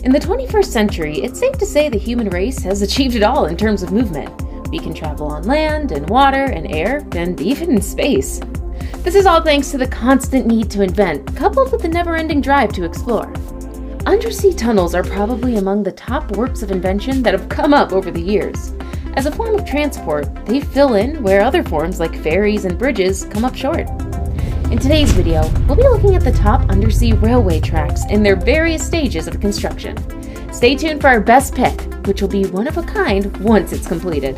In the 21st century, it's safe to say the human race has achieved it all in terms of movement. We can travel on land, and water, and air, and even in space. This is all thanks to the constant need to invent, coupled with the never-ending drive to explore. Undersea tunnels are probably among the top works of invention that have come up over the years. As a form of transport, they fill in where other forms like ferries and bridges come up short. In today's video, we'll be looking at the top undersea railway tracks in their various stages of construction. Stay tuned for our best pick, which will be one of a kind once it's completed.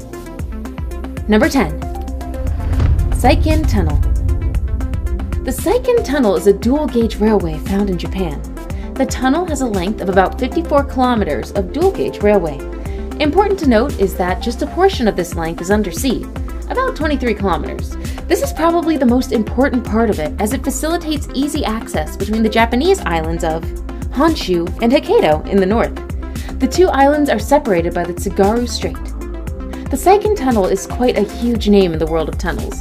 Number 10. Seiken Tunnel. The Seiken Tunnel is a dual-gauge railway found in Japan. The tunnel has a length of about 54 kilometers of dual-gauge railway. Important to note is that just a portion of this length is undersea, about 23 kilometers. This is probably the most important part of it, as it facilitates easy access between the Japanese islands of Honshu and Hokkaido in the north. The two islands are separated by the Tsugaru Strait. The Seiken Tunnel is quite a huge name in the world of tunnels.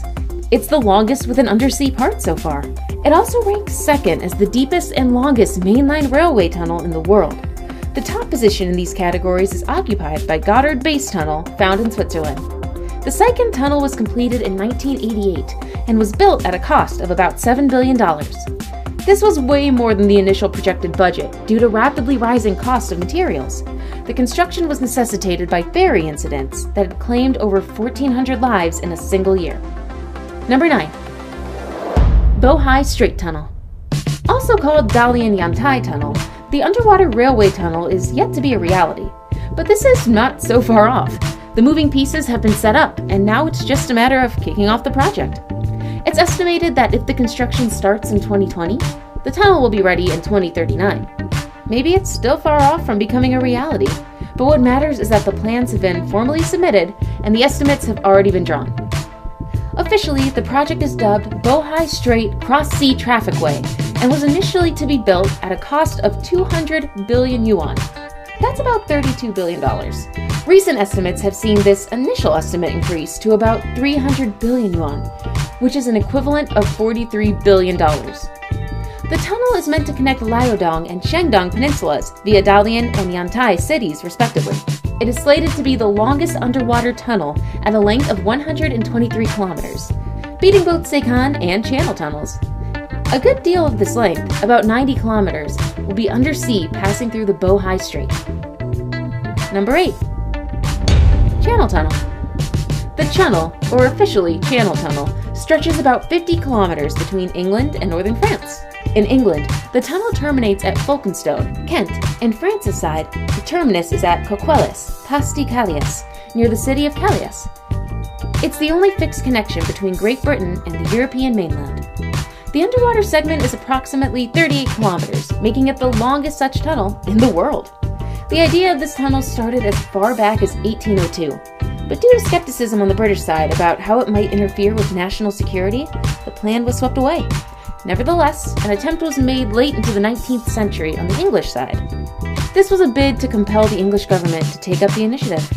It's the longest with an undersea part so far. It also ranks second as the deepest and longest mainline railway tunnel in the world. The top position in these categories is occupied by Gotthard Base Tunnel, found in Switzerland. The Seiken Tunnel was completed in 1988 and was built at a cost of about $7 billion. This was way more than the initial projected budget due to rapidly rising costs of materials. The construction was necessitated by ferry incidents that had claimed over 1,400 lives in a single year. Number 9. Bohai Strait Tunnel. Also called Dalian Yantai Tunnel, the underwater railway tunnel is yet to be a reality. But this is not so far off. The moving pieces have been set up, and now it's just a matter of kicking off the project. It's estimated that if the construction starts in 2020, the tunnel will be ready in 2039. Maybe it's still far off from becoming a reality, but what matters is that the plans have been formally submitted and the estimates have already been drawn. Officially, the project is dubbed Bohai Strait Cross-Sea Trafficway and was initially to be built at a cost of 200 billion yuan. That's about $32 billion. Recent estimates have seen this initial estimate increase to about 300 billion yuan, which is an equivalent of $43 billion. The tunnel is meant to connect Liaodong and Shandong peninsulas via Dalian and Yantai cities, respectively. It is slated to be the longest underwater tunnel at a length of 123 kilometers, beating both Seikan and Channel tunnels. A good deal of this length, about 90 kilometers, will be undersea, passing through the Bohai Strait. Number 8. Channel Tunnel. The Channel, or officially Channel Tunnel, stretches about 50 kilometers between England and northern France. In England, the tunnel terminates at Folkestone, Kent, and France's side, the terminus is at Coquelles, Pas de Calais, near the city of Calais. It's the only fixed connection between Great Britain and the European mainland. The underwater segment is approximately 38 kilometers, making it the longest such tunnel in the world. The idea of this tunnel started as far back as 1802, but due to skepticism on the British side about how it might interfere with national security, the plan was swept away. Nevertheless, an attempt was made late into the 19th century on the English side. This was a bid to compel the English government to take up the initiative.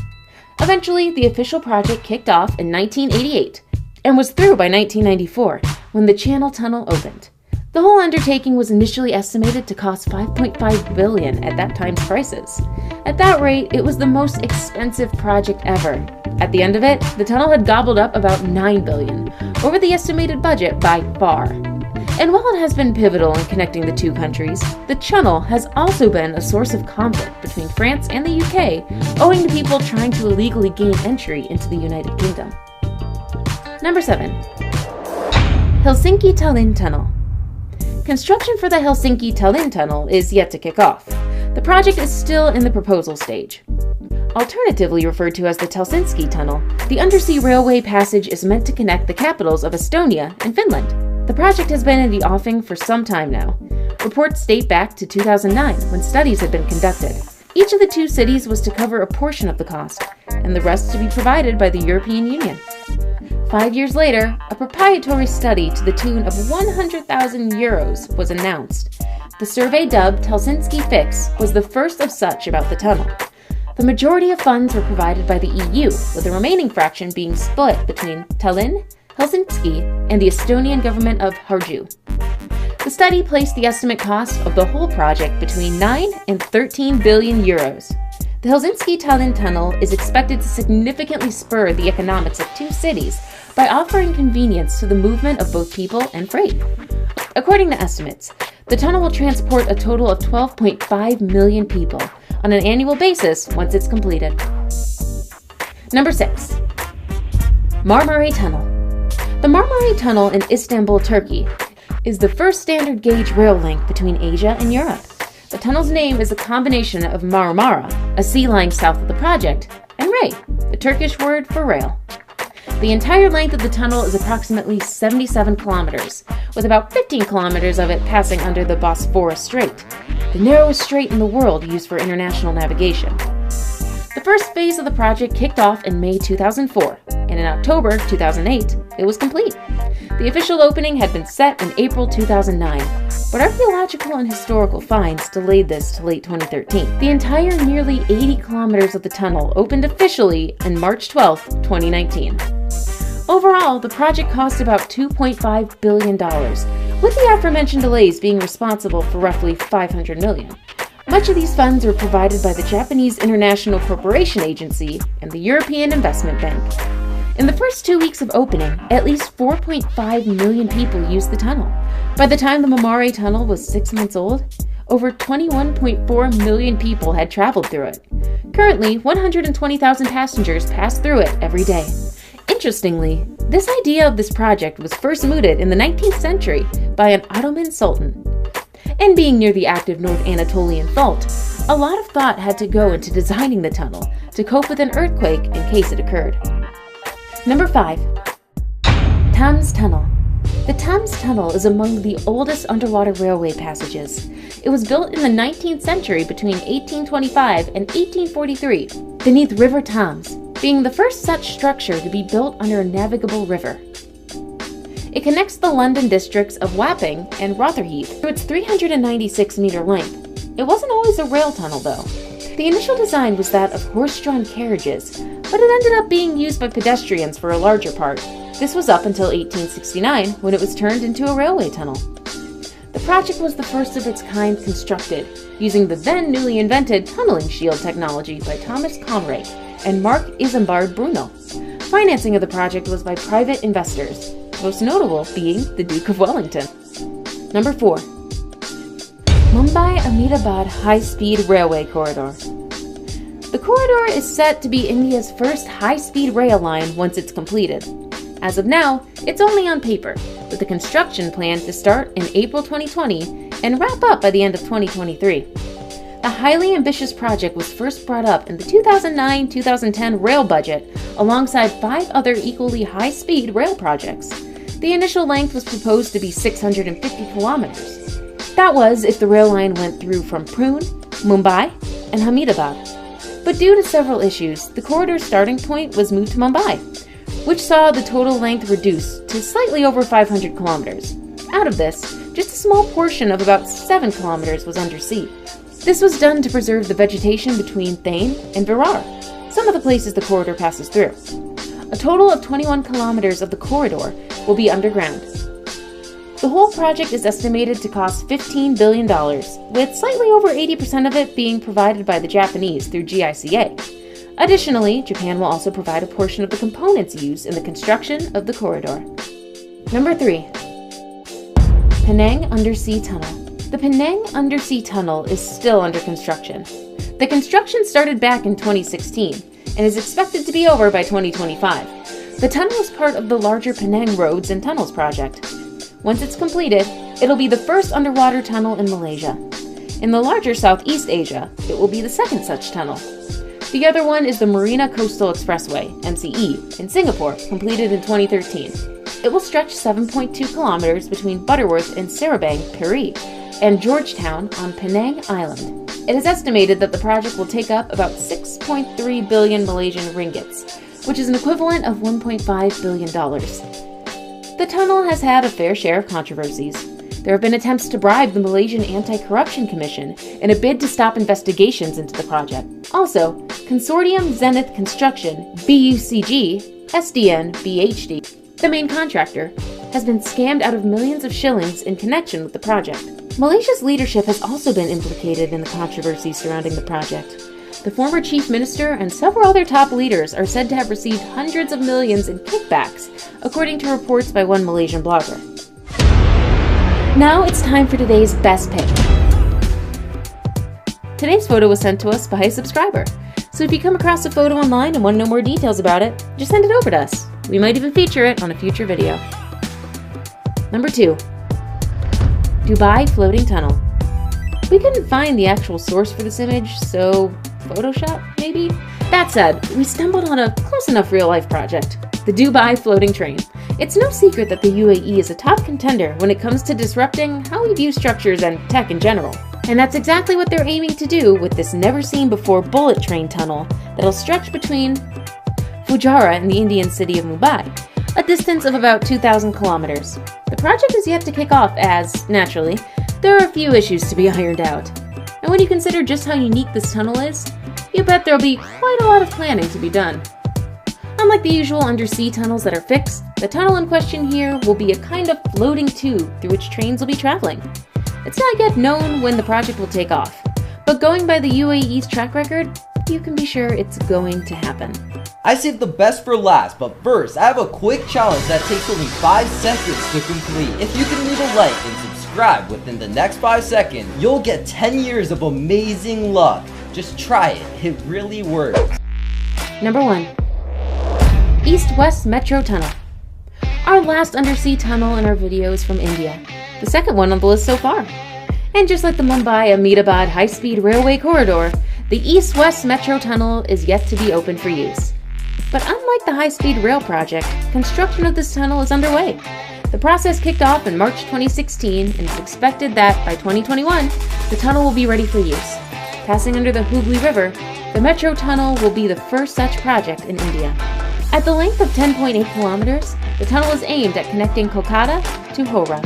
Eventually, the official project kicked off in 1988 and was through by 1994 when the Channel Tunnel opened. The whole undertaking was initially estimated to cost $5.5 billion at that time's prices. At that rate, it was the most expensive project ever. At the end of it, the tunnel had gobbled up about $9 billion, over the estimated budget by far. And while it has been pivotal in connecting the two countries, the channel has also been a source of conflict between France and the UK, owing to people trying to illegally gain entry into the United Kingdom. Number 7. Helsingin Tunnel. Construction for the Helsingin Tunnel is yet to kick off. The project is still in the proposal stage. Alternatively referred to as the Helsinki Tunnel, the undersea railway passage is meant to connect the capitals of Estonia and Finland. The project has been in the offing for some time now. Reports date back to 2009, when studies had been conducted. Each of the two cities was to cover a portion of the cost, and the rest to be provided by the European Union. 5 years later, a proprietary study to the tune of 100,000 euros was announced. The survey, dubbed Helsinki Fix, was the first of such about the tunnel. The majority of funds were provided by the EU, with the remaining fraction being split between Tallinn, Helsinki, and the Estonian government of Harju. The study placed the estimate cost of the whole project between 9 and 13 billion euros. The Helsingin Tunnel is expected to significantly spur the economics of two cities by offering convenience to the movement of both people and freight. According to estimates, the tunnel will transport a total of 12.5 million people on an annual basis once it's completed. Number 6. Marmara Tunnel. The Marmara Tunnel in Istanbul, Turkey, is the first standard gauge rail link between Asia and Europe. The tunnel's name is a combination of Marmara, a sea lying south of the project, and Ray, the Turkish word for rail. The entire length of the tunnel is approximately 77 kilometers, with about 15 kilometers of it passing under the Bosphorus Strait, the narrowest strait in the world used for international navigation. The first phase of the project kicked off in May 2004, and in October 2008, it was complete. The official opening had been set in April 2009, but archaeological and historical finds delayed this to late 2013. The entire nearly 80 kilometers of the tunnel opened officially on March 12, 2019. Overall, the project cost about $2.5 billion, with the aforementioned delays being responsible for roughly $500 million. Much of these funds were provided by the Japanese International Cooperation Agency and the European Investment Bank. In the first 2 weeks of opening, at least 4.5 million people used the tunnel. By the time the Marmara Tunnel was 6 months old, over 21.4 million people had traveled through it. Currently, 120,000 passengers pass through it every day. Interestingly, this idea of this project was first mooted in the 19th century by an Ottoman sultan. And being near the active North Anatolian Fault, a lot of thought had to go into designing the tunnel to cope with an earthquake in case it occurred. Number 5. Thames Tunnel. The Thames Tunnel is among the oldest underwater railway passages. It was built in the 19th century between 1825 and 1843 beneath River Thames, being the first such structure to be built under a navigable river. It connects the London districts of Wapping and Rotherhithe through its 396-meter length. It wasn't always a rail tunnel, though. The initial design was that of horse-drawn carriages, but it ended up being used by pedestrians for a larger part. This was up until 1869, when it was turned into a railway tunnel. The project was the first of its kind constructed, using the then newly invented tunneling shield technology by Thomas Conrad and Mark Isambard Bruno. Financing of the project was by private investors, most notable being the Duke of Wellington. Number 4. Mumbai Ahmedabad High-Speed Railway Corridor. The corridor is set to be India's first high-speed rail line once it's completed. As of now, it's only on paper, with the construction planned to start in April 2020 and wrap up by the end of 2023. The highly ambitious project was first brought up in the 2009-2010 rail budget alongside 5 other equally high-speed rail projects. The initial length was proposed to be 650 kilometers. That was if the rail line went through from Pune, Mumbai, and Ahmedabad. But due to several issues, the corridor's starting point was moved to Mumbai, which saw the total length reduced to slightly over 500 kilometers. Out of this, just a small portion of about 7 kilometers was undersea. This was done to preserve the vegetation between Thane and Virar, some of the places the corridor passes through. A total of 21 kilometers of the corridor will be underground. The whole project is estimated to cost $15 billion, with slightly over 80% of it being provided by the Japanese through GICA. Additionally, Japan will also provide a portion of the components used in the construction of the corridor. Number 3. Penang Undersea Tunnel. The Penang Undersea Tunnel is still under construction. The construction started back in 2016 and is expected to be over by 2025. The tunnel is part of the larger Penang Roads and Tunnels project. Once it's completed, it'll be the first underwater tunnel in Malaysia. In the larger Southeast Asia, it will be the second such tunnel. The other one is the Marina Coastal Expressway, MCE, in Singapore, completed in 2013. It will stretch 7.2 kilometers between Butterworth and Sarabang, Peri, and Georgetown on Penang Island. It is estimated that the project will take up about 6.3 billion Malaysian ringgits, which is an equivalent of $1.5 billion. The tunnel has had a fair share of controversies. There have been attempts to bribe the Malaysian Anti-Corruption Commission in a bid to stop investigations into the project. Also, Consortium Zenith Construction, BUCG, SDN, BHD, the main contractor, has been scammed out of millions of shillings in connection with the project. Malaysia's leadership has also been implicated in the controversy surrounding the project. The former chief minister and several other top leaders are said to have received hundreds of millions in kickbacks, according to reports by one Malaysian blogger. Now it's time for today's best pick. Today's photo was sent to us by a subscriber, so if you come across a photo online and want to know more details about it, just send it over to us. We might even feature it on a future video. Number 2. Dubai Floating Tunnel. We couldn't find the actual source for this image, so Photoshop, maybe? That said, we stumbled on a close enough real-life project, the Dubai Floating Train. It's no secret that the UAE is a top contender when it comes to disrupting how we view structures and tech in general. And that's exactly what they're aiming to do with this never-seen-before bullet train tunnel that'll stretch between Fujairah and the Indian city of Mumbai, a distance of about 2,000 kilometers. The project is yet to kick off as, naturally, there are a few issues to be ironed out. And when you consider just how unique this tunnel is, you bet there'll be quite a lot of planning to be done. Unlike the usual undersea tunnels that are fixed, the tunnel in question here will be a kind of floating tube through which trains will be traveling. It's not yet known when the project will take off, but going by the UAE's track record, you can be sure it's going to happen. I saved the best for last, but first, I have a quick challenge that takes only 5 seconds to complete. If you can leave a like and subscribe within the next 5 seconds, you'll get 10 years of amazing luck. Just try it, it really works. Number 1. East-West Metro Tunnel. Our last undersea tunnel in our video is from India, the second one on the list so far. And just like the Mumbai Ahmedabad high-speed railway corridor, the East-West Metro Tunnel is yet to be open for use. But unlike the high-speed rail project, construction of this tunnel is underway. The process kicked off in March 2016 and it's expected that by 2021, the tunnel will be ready for use. Passing under the Hooghly River, the Metro Tunnel will be the first such project in India. At the length of 10.8 kilometers, the tunnel is aimed at connecting Kolkata to Howrah.